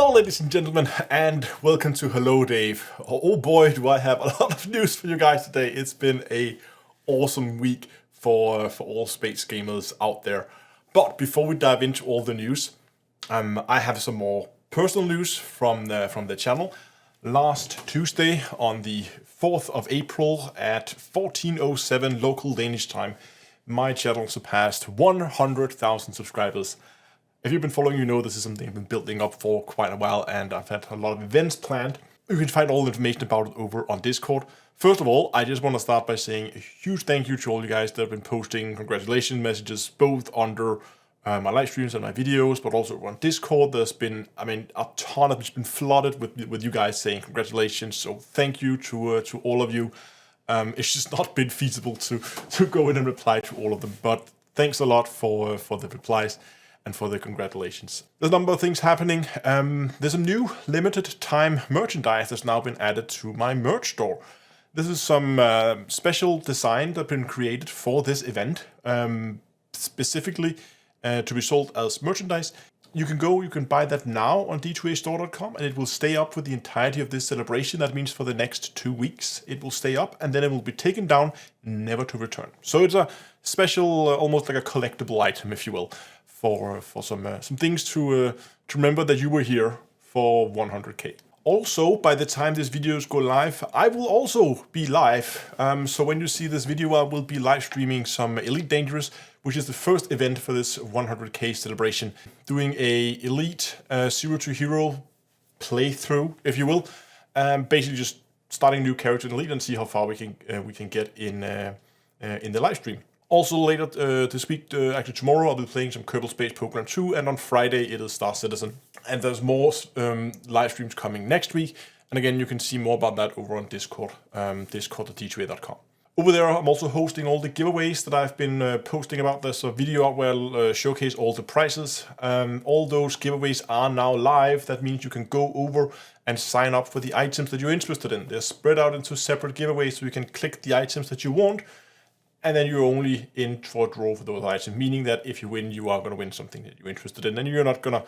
Hello ladies and gentlemen, and welcome to Hello Dave. Oh boy, do I have a lot of news for you guys today. It's been a awesome week for all space gamers out there. But before we dive into all the news, I have some more personal news from the channel. Last Tuesday, on the 4th of April at 14:07 local Danish time, my channel surpassed 100,000 subscribers. If you've been following, you know this is something I've been building up for quite a while, and I've had a lot of events planned. You can find all the information about it over on Discord. First of all, I just want to start by saying a huge thank you to all you guys that have been posting congratulations messages, both under my live streams and my videos, but also on Discord. There's been, a ton of it's been flooded with you guys saying congratulations. So thank you to all of you. It's just not been feasible to go in and reply to all of them, but thanks a lot for the replies and for the congratulations. There's a number of things happening. There's a new limited time merchandise that's now been added to my merch store. This is some special design that's been created for this event, specifically to be sold as merchandise. You can buy that now on d2astore.com, and it will stay up for the entirety of this celebration. That means for the next 2 weeks, it will stay up, and then it will be taken down, never to return. So it's a special, almost like a collectible item, if you will, for some things to remember that you were here for 100k. Also, by the time this videos go live, I will also be live. So when you see this video, I will be live streaming some Elite Dangerous, which is the first event for this 100k celebration. Doing a Elite Zero to Hero playthrough, if you will. Basically just starting a new character in Elite and see how far we can get in the live stream. Also later this week, actually tomorrow, I'll be playing some Kerbal Space Program 2, and on Friday it is Star Citizen. And there's more live streams coming next week, and again, you can see more about that over on Discord, discord@d2a.com. Over there, I'm also hosting all the giveaways that I've been posting about. There's a video out where I'll showcase all the prizes. All those giveaways are now live. That means you can go over and sign up for the items that you're interested in. They're spread out into separate giveaways, so you can click the items that you want, and then you're only in for a draw for those items, meaning that if you win, you are going to win something that you're interested in, and you're not going to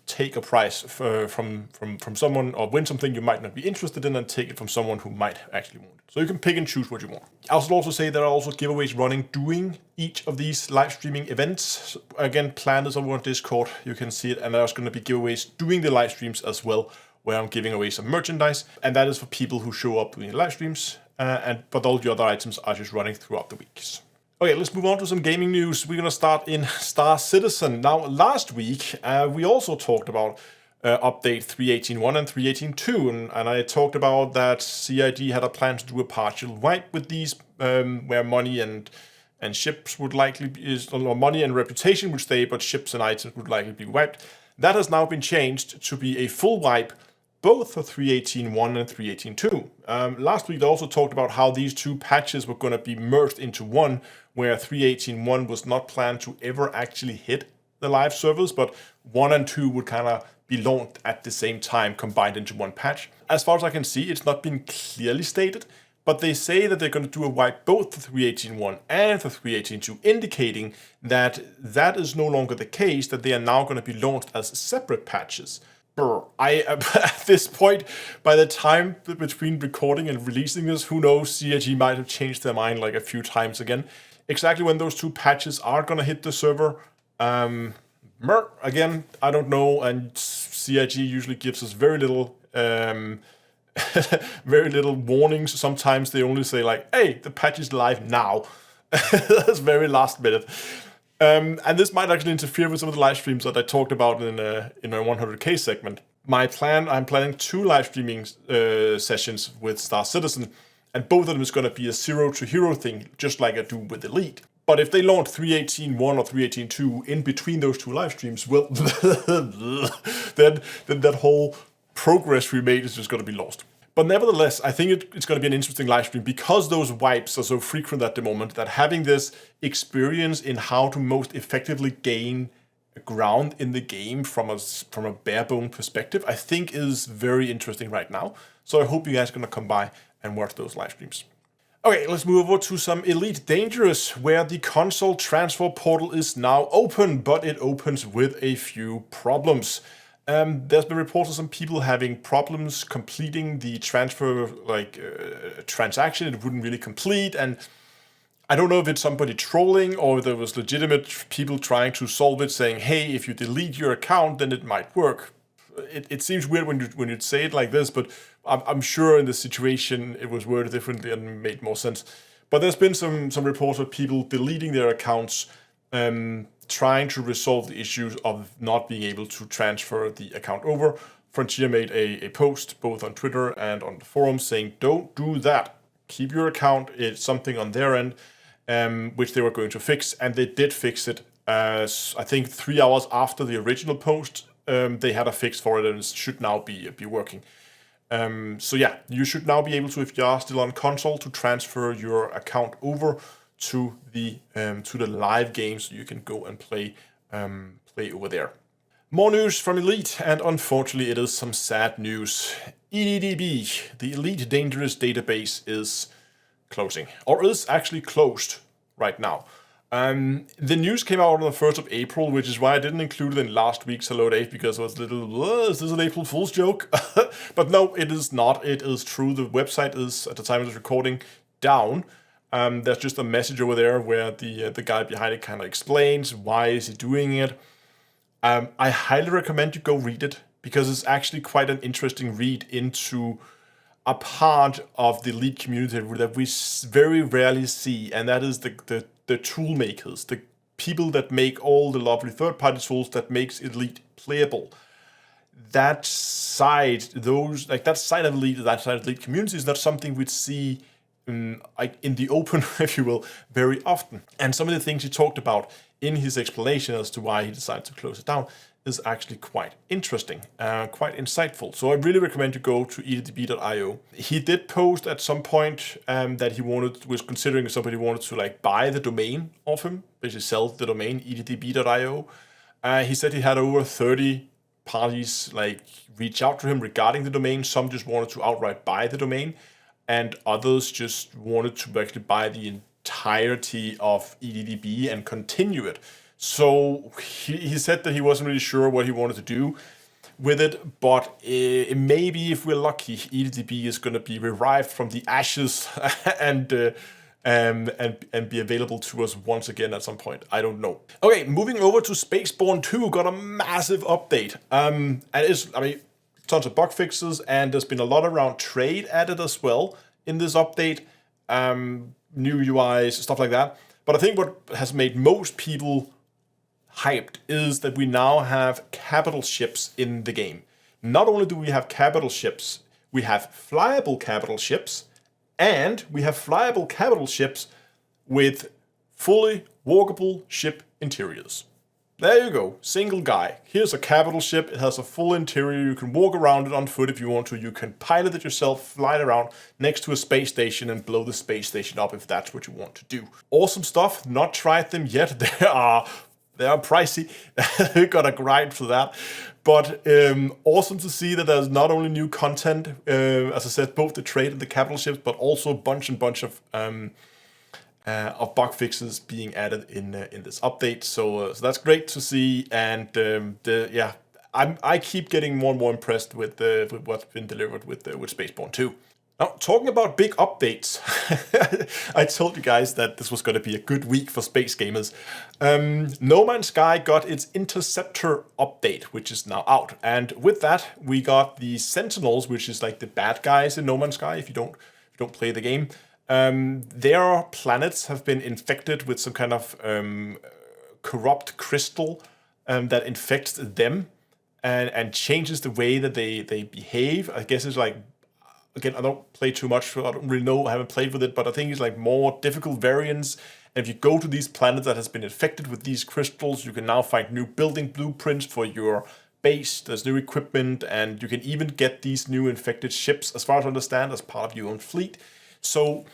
take a prize from someone, or win something you might not be interested in and take it from someone who might actually want it. So you can pick and choose what you want. I should also say there are also giveaways running during each of these live streaming events. Again, plan this over on Discord. You can see it, and there's going to be giveaways during the live streams as well, where I'm giving away some merchandise, and that is for people who show up during the live streams. But all the other items are just running throughout the weeks. Okay, let's move on to some gaming news. We're going to start in Star Citizen. Now, last week, we also talked about update 3.18.1 and 3.18.2, and I talked about that CIG had a plan to do a partial wipe with these, where money and ships would likely be, or money and reputation would stay, but ships and items would likely be wiped. That has now been changed to be a full wipe, both for 3.18.1 and 3.18.2. Last week, I also talked about how these two patches were going to be merged into one, where 3.18.1 was not planned to ever actually hit the live servers, but 1 and 2 would kind of be launched at the same time, combined into one patch. As far as I can see, it's not been clearly stated, but they say that they're going to do a wipe both for 3.18.1 and for 3.18.2, indicating that that is no longer the case, that they are now going to be launched as separate patches. At this point, by the time between recording and releasing this, who knows, CIG might have changed their mind like a few times again. Exactly when those two patches are going to hit the server, again, I don't know, and CIG usually gives us very little very little warnings. Sometimes they only say like, hey, the patch is live now. That's very last minute. And this might actually interfere with some of the live streams that I talked about in my 100k segment. I'm planning 2 live streaming sessions with Star Citizen, and both of them is going to be a Zero to Hero thing, just like I do with Elite. But if they launch 3.18.1 or 3.18.2 in between those 2 live streams, well, then that whole progress we made is just going to be lost. But nevertheless, I think it's going to be an interesting live stream because those wipes are so frequent at the moment, that having this experience in how to most effectively gain ground in the game from a bare bone perspective, I think is very interesting right now. So I hope you guys are going to come by and watch those live streams. Okay, let's move over to some Elite Dangerous, where the console transfer portal is now open, but it opens with a few problems. There's been reports of some people having problems completing the transfer, transaction. It wouldn't really complete, and I don't know if it's somebody trolling or there was legitimate people trying to solve it, saying, "Hey, if you delete your account, then it might work." It seems weird when you say it like this, but I'm sure in the situation it was worded differently and made more sense. But there's been some reports of people deleting their accounts, trying to resolve the issues of not being able to transfer the account over. Frontier made a post both on Twitter and on the forum saying, "Don't do that. Keep your account." It's something on their end, which they were going to fix, and they did fix it. I think 3 hours after the original post, they had a fix for it, and it should now be working. So yeah, you should now be able to, if you are still on console, to transfer your account over to the live game, so you can go and play over there. More news from Elite, and unfortunately it is some sad news. EDDB, the Elite Dangerous database, is closing, or is actually closed right now. The news came out on the 1st of April, which is why I didn't include it in last week's Hello Dave, because it was a little, is this an April Fool's joke? But no, it is not. It is true. The website is, at the time of this recording, down. There's just a message over there where the guy behind it kind of explains why is he doing it. I highly recommend you go read it, because it's actually quite an interesting read into a part of the Elite community that we very rarely see, and that is the tool makers, the people that make all the lovely third-party tools that makes Elite playable. That side, that side of Elite community is not something we'd see in the open, if you will, very often. And some of the things he talked about in his explanation as to why he decided to close it down is actually quite interesting, quite insightful. So I really recommend you go to EDDB.io. He did post at some point that he was considering if somebody wanted to buy the domain of him, basically sell the domain EDDB.io. He said he had over 30 parties reach out to him regarding the domain. Some just wanted to outright buy the domain, and others just wanted to actually buy the entirety of EDDB and continue it. So he said that he wasn't really sure what he wanted to do with it, but maybe if we're lucky, EDDB is going to be revived from the ashes and be available to us once again at some point. I don't know. Okay, moving over to Spaceborne 2, got a massive update. And it's, tons of bug fixes, and there's been a lot around trade added as well in this update. New UIs, stuff like that. But I think what has made most people hyped is that we now have capital ships in the game. Not only do we have capital ships, we have flyable capital ships, and we have flyable capital ships with fully walkable ship interiors. There you go, single guy. Here's a capital ship, it has a full interior, you can walk around it on foot if you want to, you can pilot it yourself, fly it around next to a space station and blow the space station up if that's what you want to do. Awesome stuff, not tried them yet, they are pricey, we gotta grind for that. But awesome to see that there's not only new content, as I said, both the trade and the capital ships, but also a bunch of bug fixes being added in this update. So that's great to see, and I keep getting more and more impressed with what's been delivered with Spaceborne 2. Now, talking about big updates, I told you guys that this was going to be a good week for space gamers. No Man's Sky got its Interceptor update, which is now out. And with that, we got the Sentinels, which is like the bad guys in No Man's Sky, if you don't play the game. Their planets have been infected with some kind of corrupt crystal that infects them and changes the way that they behave. I guess it's like, again, I don't play too much, so I don't really know, I haven't played with it, but I think it's like more difficult variants. And if you go to these planets that has been infected with these crystals, you can now find new building blueprints for your base, there's new equipment, and you can even get these new infected ships, as far as I understand, as part of your own fleet. So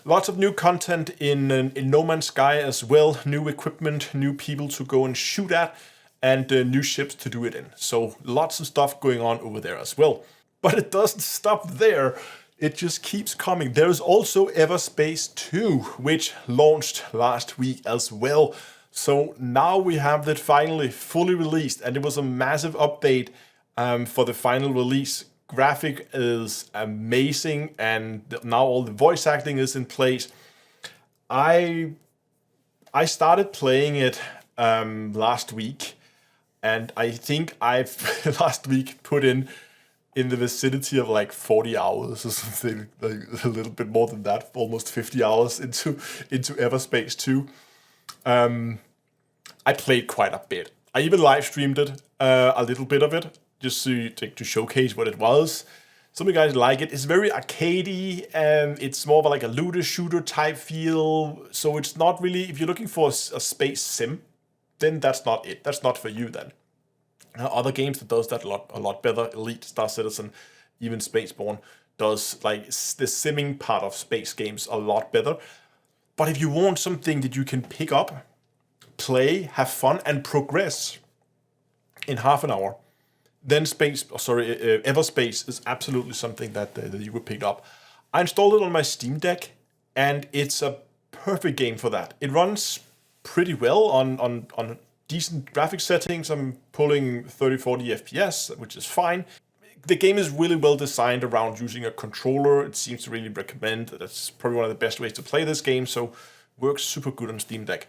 lots of new content in No Man's Sky as well, new equipment, new people to go and shoot at, and new ships to do it in. So lots of stuff going on over there as well. But it doesn't stop there. It just keeps coming. There's also Everspace 2, which launched last week as well. So now we have that finally fully released, and it was a massive update for the final release. Graphic is amazing, and now all the voice acting is in place. I started playing it last week, and I think I've last week put in the vicinity of like 40 hours or something, like a little bit more than that, almost 50 hours into Everspace 2. I played quite a bit. I even live streamed it, a little bit of it, just to showcase what it was. Some of you guys like it. It's very arcadey, and it's more of like a looter shooter type feel. So it's not really, if you're looking for a space sim, then that's not it. That's not for you then. Other games that does that a lot better, Elite, Star Citizen, even Spaceborne, does like the simming part of space games a lot better. But if you want something that you can pick up, play, have fun, and progress in half an hour, then Everspace is absolutely something that you would pick up. I installed it on my Steam Deck, and it's a perfect game for that. It runs pretty well on decent graphic settings. I'm pulling 30-40 FPS, which is fine. The game is really well designed around using a controller. It seems to really recommend that it's probably one of the best ways to play this game, so works super good on Steam Deck.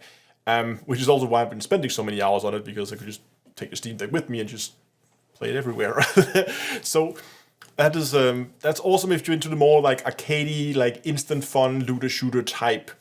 Which is also why I've been spending so many hours on it, because I could just take the Steam Deck with me and just play it everywhere. So that's awesome if you're into the more like arcadey, like instant fun looter shooter type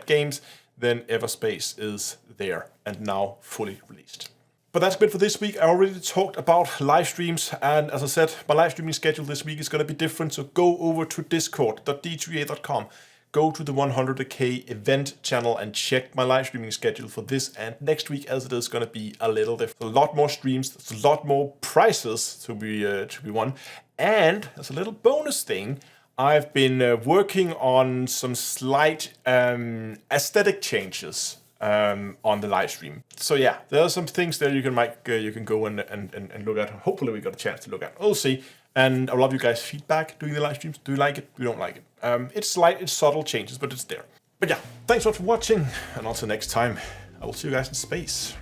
games. Then Everspace is there and now fully released. But that's it for this week. I already talked about live streams, and as I said, my live streaming schedule this week is going to be different. So go over to discord.d3a.com. Go to the 100k event channel and check my live streaming schedule for this and next week, as it is going to be a little different. A lot more streams, there's a lot more prizes to be won, and there's a little bonus thing. I've been working on some slight aesthetic changes on the live stream. So yeah, there are some things there you can go and look at. Hopefully we got a chance to look at. We'll see. And I love you guys' feedback doing the live streams. Do you like it? Do you don't like it? It's slight, it's subtle changes, but it's there. But yeah, thanks a lot for watching, and until next time, I will see you guys in space.